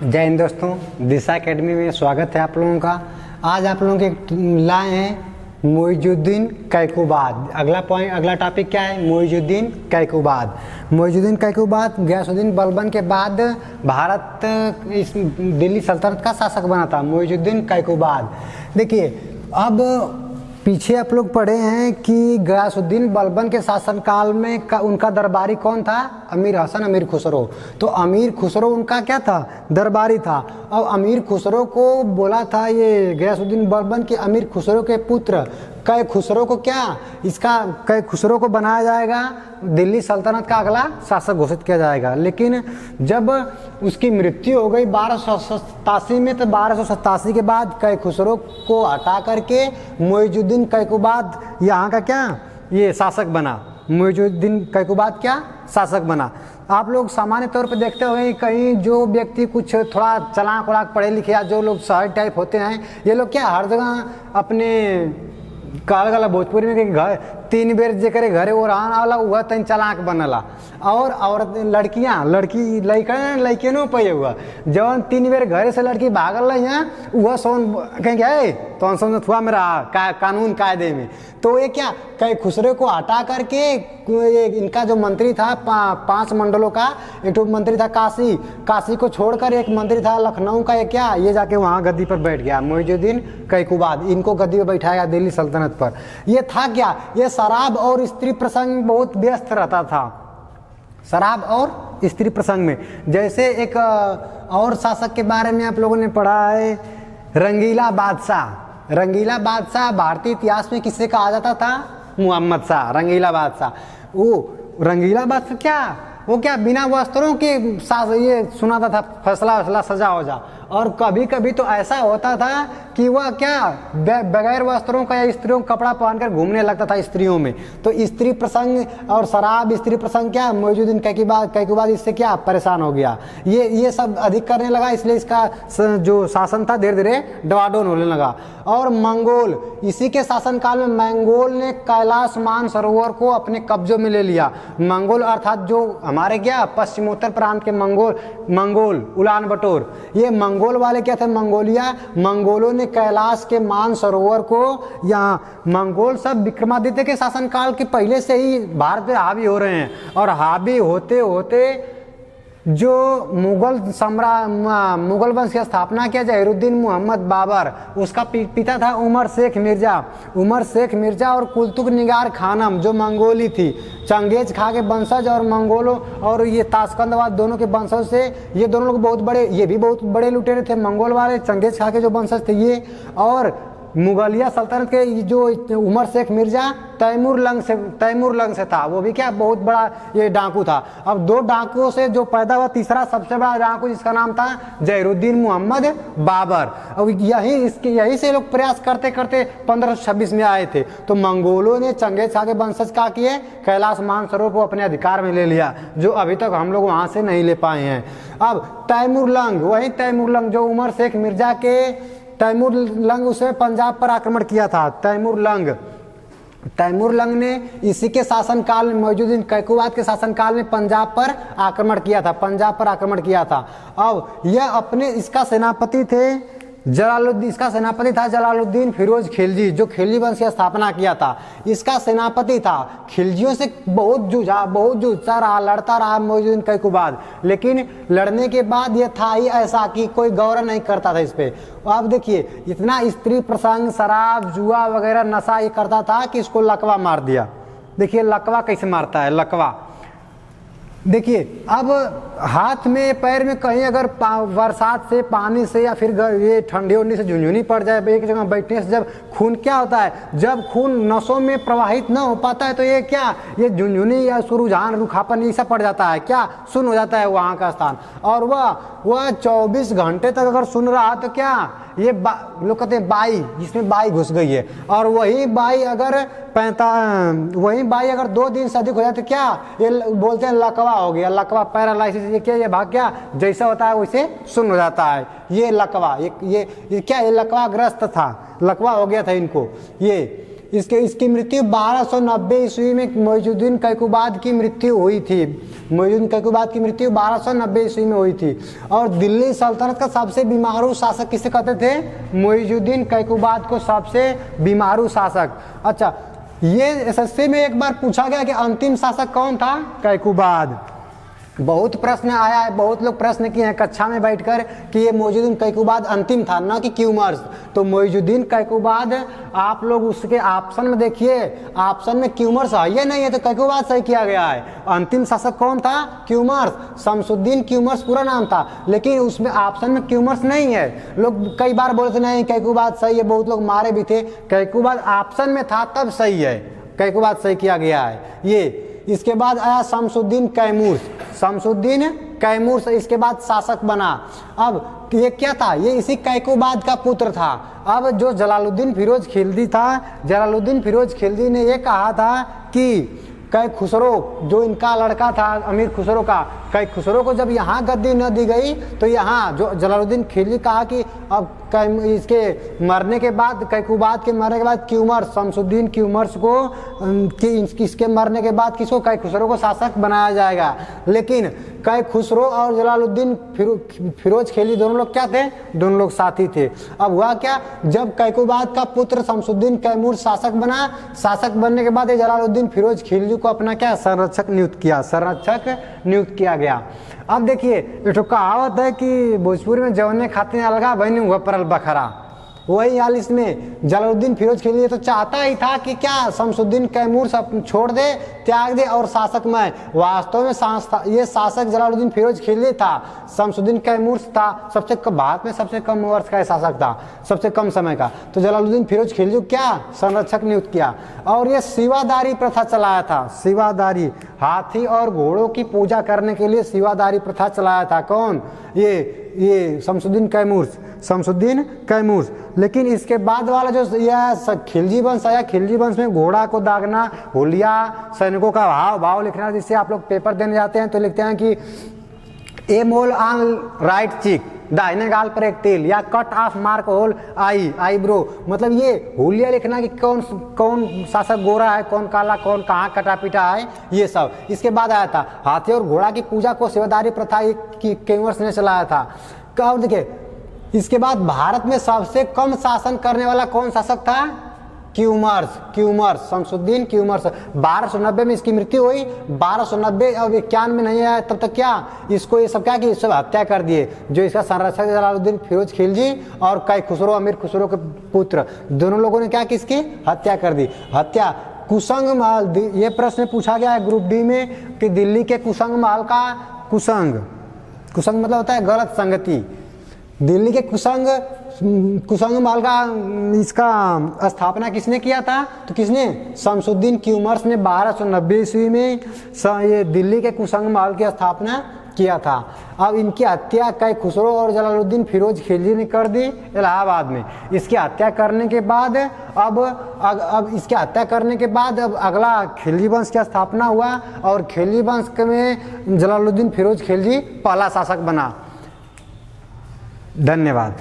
जय हिंद दोस्तों, दिशा एकेडमी में स्वागत है आप लोगों का। आज आप लोगों के लाए हैं मुइजुद्दीन कैकुबाद। अगला टॉपिक क्या है? मुइजुद्दीन कैकुबाद। मुइजुद्दीन कैकुबाद गयासुद्दीन बलबन के बाद भारत इस दिल्ली सल्तनत का शासक बना था। मुइजुद्दीन कैकुबाद, देखिए अब पीछे आप लोग पढ़े हैं कि गयासुद्दीन बलबन के शासनकाल में उनका दरबारी कौन था? अमीर हसन अमीर खुसरो। तो अमीर खुसरो उनका क्या था? दरबारी था। अब अमीर खुसरो को बोला था ये गयासुद्दीन बलबन कि अमीर खुसरो के पुत्र कै खुसरो को कै खुसरो को बनाया जाएगा, दिल्ली सल्तनत का अगला शासक घोषित किया जाएगा। लेकिन जब उसकी मृत्यु हो गई 1287 में, तो 1287 के बाद कै खुसरो को हटा करके मुइजुद्दीन कैकुबाद यहाँ का ये शासक बना। मुइजुद्दीन कैकुबाद शासक बना। आप लोग सामान्य तौर पर देखते होंगे कहीं जो व्यक्ति कुछ थोड़ा चलाक वलाक पढ़े लिखे या जो लोग शहर टाइप होते हैं, ये लोग हर जगह अपने काल भोजपुरी में कि घर 3 बेर जेकरे घरे वो रहन आला वह तन चलाक बनला। और लड़कियां नो पे हुआ जवन 3 बेर घरे से लड़की भागल है वह सोन कहेंगे तो थुआ मेरा कानून कायदे में। तो ये कै खुसरे को हटा करके इनका जो मंत्री था 5 मंडलों का, एक मंत्री था काशी को छोड़कर एक मंत्री था लखनऊ का, ये जाके वहाँ गद्दी पर बैठ गया। मुइजुद्दीन कैकुबाद इनको गद्दी पर बैठाया गया दिल्ली सल्तनत पर। ये था ये शराब और स्त्री प्रसंग में बहुत व्यस्त रहता था। शराब और स्त्री प्रसंग में, जैसे एक और शासक के बारे में आप लोगों ने पढ़ा है, रंगीला बादशाह। रंगीला बादशाह भारतीय इतिहास में किससे कहा जाता था? मुहम्मद शाह। रंगीला बादशाह, वो रंगीला बादशाह वो बिना वस्त्रों के ये सुनाता था फैसला सजा हो जा। और कभी कभी तो ऐसा होता था कि वह बगैर वस्त्रों का या स्त्रियों का कपड़ा पहनकर घूमने लगता था स्त्रियों में। तो स्त्री प्रसंग और शराब स्त्री प्रसंग मुइजुद्दीन कैकुबाद इससे परेशान हो गया। ये सब अधिक करने लगा, इसलिए इसका जो शासन था धीरे धीरे डवाडोल होने लगा। और मंगोल, इसी के शासनकाल में मंगोल ने कैलाश मानसरोवर को अपने कब्जों में ले लिया। मंगोल अर्थात जो हमारे पश्चिमोत्तर प्रांत के मंगोल उलान बटोर, ये मंगोल वाले थे? मंगोलों ने कैलाश के मानसरोवर को, यहाँ मंगोल सब विक्रमादित्य के शासनकाल के पहले से ही भारत पे हावी हो रहे हैं। और हावी होते होते जो मुगल वंश की स्थापना किया जहीरुद्दीन मोहम्मद बाबर, उसका पिता था उमर शेख मिर्जा और कुतुब निगार खानम जो मंगोली थी। चंगेज खा के वंशज और मंगोलों और ये ताशकंदवाद दोनों के वंशज से, ये दोनों लोग बहुत बड़े लुटेरे थे मंगोल वाले। चंगेज खा के जो वंशज थे ये, और मुगलिया सल्तनत के जो उमर शेख मिर्जा तैमूर लंग से था, वो भी बहुत बड़ा ये डाकू था। अब 2 डाकुओं से जो पैदा हुआ तीसरा सबसे बड़ा डाकू, जिसका नाम था जहीरुद्दीन मोहम्मद बाबर। अब यही से लोग प्रयास करते करते 1526 में आए थे। तो मंगोलों ने चंगेज खा के वंशज किए, कैलाश मानसरोवर को अपने अधिकार में ले लिया, जो अभी तक हम लोग वहां से नहीं ले पाए हैं। अब तैमूर लंग जो उमर शेख मिर्जा के तैमूर लंग उसने पंजाब पर आक्रमण किया था। तैमूर लंग ने इसी के शासनकाल में, मुइजुद्दीन कैकुबाद के शासनकाल में पंजाब पर आक्रमण किया था। अब यह इसका सेनापति था जलालुद्दीन फिरोज खिलजी, जो खिलजी वंश की स्थापना किया था। इसका सेनापति था। खिलजियों से बहुत जूझता रहा, लड़ता रहा मुइजुद्दीन कैकुबाद। लेकिन लड़ने के बाद यह था ही ऐसा कि कोई गौर नहीं करता था इस पे। अब देखिए, इतना स्त्री प्रसंग, शराब, जुआ वगैरह नशा ये करता था कि इसको लकवा मार दिया। देखिए लकवा कैसे मारता है। लकवा देखिए, अब हाथ में पैर में कहीं अगर बरसात से, पानी से या फिर ये ठंडी से झुंझुनी पड़ जाए, एक जगह बैठने से जब खून होता है, जब खून नसों में प्रवाहित न हो पाता है तो ये झुंझुनी या रुझान रुखापन ये सब पड़ जाता है, सुन्न हो जाता है वहाँ का स्थान। और वह 24 घंटे तक अगर सुन रहा तो ये लोग कहते हैं बाई, जिसमें बाई घुस गई है। और वही बाई अगर 2 दिन से अधिक हो जाए तो ये बोलते हैं लकवा हो गया। लकवा पैरालाइसिस, ये भाग जैसा होता है वैसे सुन्न हो जाता है। ये लकवा ये लकवा ग्रस्त था, लकवा हो गया था इनको। इसकी मृत्यु 1290 ईस्वी में मोइजुद्दीन कैकुबाद की मृत्यु हुई थी। मोइजुद्दीन कैकुबाद की मृत्यु 1290 ईस्वी में हुई थी। और दिल्ली सल्तनत का सबसे बीमारू शासक किसे कहते थे? मोइजुद्दीन कैकुबाद को सबसे बीमारू शासक। अच्छा, ये एसएससी में एक बार पूछा गया कि अंतिम शासक कौन था? कैकुबाद। बहुत प्रश्न आया है, बहुत लोग प्रश्न किए हैं कक्षा में बैठकर कि ये मोइजुद्दीन कैकुबाद अंतिम था, ना कि क्यूमर्स। तो मोइजुद्दीन कैकुबाद, आप लोग उसके ऑप्शन में देखिए, ऑप्शन में क्यूमर्स है या नहीं है, तो कैकुबाद सही किया गया है। अंतिम शासक कौन था? क्यूमर्स। शमसुद्दीन क्यूमर्स पूरा नाम था, लेकिन उसमें ऑप्शन में क्यूमर्स नहीं है। लोग कई बार बोलते नहीं कैकुबाद सही है, बहुत लोग मारे भी थे। कैकुबाद ऑप्शन में था तब सही है, कैकुबाद सही किया गया है ये। इसके बाद आया शमसुद्दीन कैमूर। शमसुद्दीन कैमूर इसके बाद शासक बना। अब ये क्या था? ये इसी कैकुबाद का पुत्र था। अब जो जलालुद्दीन फिरोज खिलजी था, जलालुद्दीन फिरोज खिलजी ने ये कहा था कि कै खुसरो, जो इनका लड़का था अमीर खुसरो का, कै खुसरो को जब यहाँ गद्दी न दी गई तो यहाँ जो जलालुद्दीन खिलजी कहा कि अब इसके मरने के बाद, कैकुबाद के मरने के बाद क्यूमर्स, शमसुद्दीन क्यूमर्स को इसके मरने के बाद किसको? कै खुसरो को शासक बनाया जाएगा। लेकिन कै खुसरो और जलालुद्दीन फिरोज खिलजी दोनों लोग क्या थे? दोनों लोग साथी थे। अब हुआ क्या? जब कैकुबाद का पुत्र शमसुद्दीन कैमूर शासक बना, शासक बनने के बाद ये जलालुद्दीन फिरोज खिलजी को अपना क्या? संरक्षक नियुक्त किया, संरक्षक नियुक्त किया गया। अब देखिए, एक कहावत है कि भोजपुरी में जवने खाते अलगा बहनी हुआ परल बखरा। वही हाल इसमें जलालुद्दीन फिरोज खिलजी तो चाहता ही था कि क्या शमसुद्दीन कैमूर सब छोड़ दे, त्याग दे और शासक में। वास्तव में ये शासक जलालुद्दीन फिरोज खिलजी था, शमसुद्दीन कैमूर था सबसे भारत में सबसे कम वर्ष का शासक था, सबसे कम समय का। तो जलालुद्दीन फिरोज खिलजी क्या? संरक्षक नियुक्त किया। और ये सेवादारी प्रथा चलाया था। सेवादारी, हाथी और घोड़ों की पूजा करने के लिए सेवादारी प्रथा चलाया था। कौन? ये शमसुद्दीन कैमूर, शमसुद्दीन कैमूर। लेकिन इसके बाद वाला जो यह खिलजी वंश आया, खिलजी वंश में घोड़ा को दागना, हुलिया, सैनिकों का भाव लिखना, जिससे आप लोग पेपर देने जाते हैं तो लिखते हैं कि ए मोल ऑन राइट चीक, दाहिने गाल पर एक तिल, या cut off mark whole eyebrow. मतलब ये हुलिया लिखना कि कौन शासक गोरा है, कौन काला, कौन कहाँ कटा पीटा है, ये सब। इसके बाद आया था हाथी और घोड़ा की पूजा को सेवादारी प्रथा कैमूर्स ने चलाया था। और देखिए, इसके बाद भारत में सबसे कम शासन करने वाला कौन शासक था? क्यूमर्स, शमसुद्दीन क्यूमर्स। 1290 में इसकी मृत्यु हुई। 1290 और 91 में नहीं आया तब तक क्या इसको ये सब क्या कि सब हत्या कर दिए। जो इसका संरक्षक जलालुद्दीन फिरोज खिलजी और कै खुसरो, अमीर खुसरो के पुत्र, दोनों लोगों ने क्या कि इसकी हत्या कर दी। हत्या कुसंग महल, ये प्रश्न पूछा गया है ग्रुप डी में कि दिल्ली के कुसंग महल का, कुसंग मतलब होता है गलत संगति। दिल्ली के कुसंग महल का इसका स्थापना किसने किया था? तो किसने? शमसुद्दीन क्यूमर्स ने 1290 ईस्वी में ये दिल्ली के कुसंग महल की स्थापना किया था। अब इनकी हत्या कै खुसरो और जलालुद्दीन फिरोज खिलजी ने कर दी इलाहाबाद में। इसकी हत्या करने के बाद अब इसकी हत्या करने के बाद अब अगला खिलजी वंश की स्थापना हुआ और खिलजी वंश में जलालुद्दीन फिरोज खिलजी पहला शासक बना। धन्यवाद।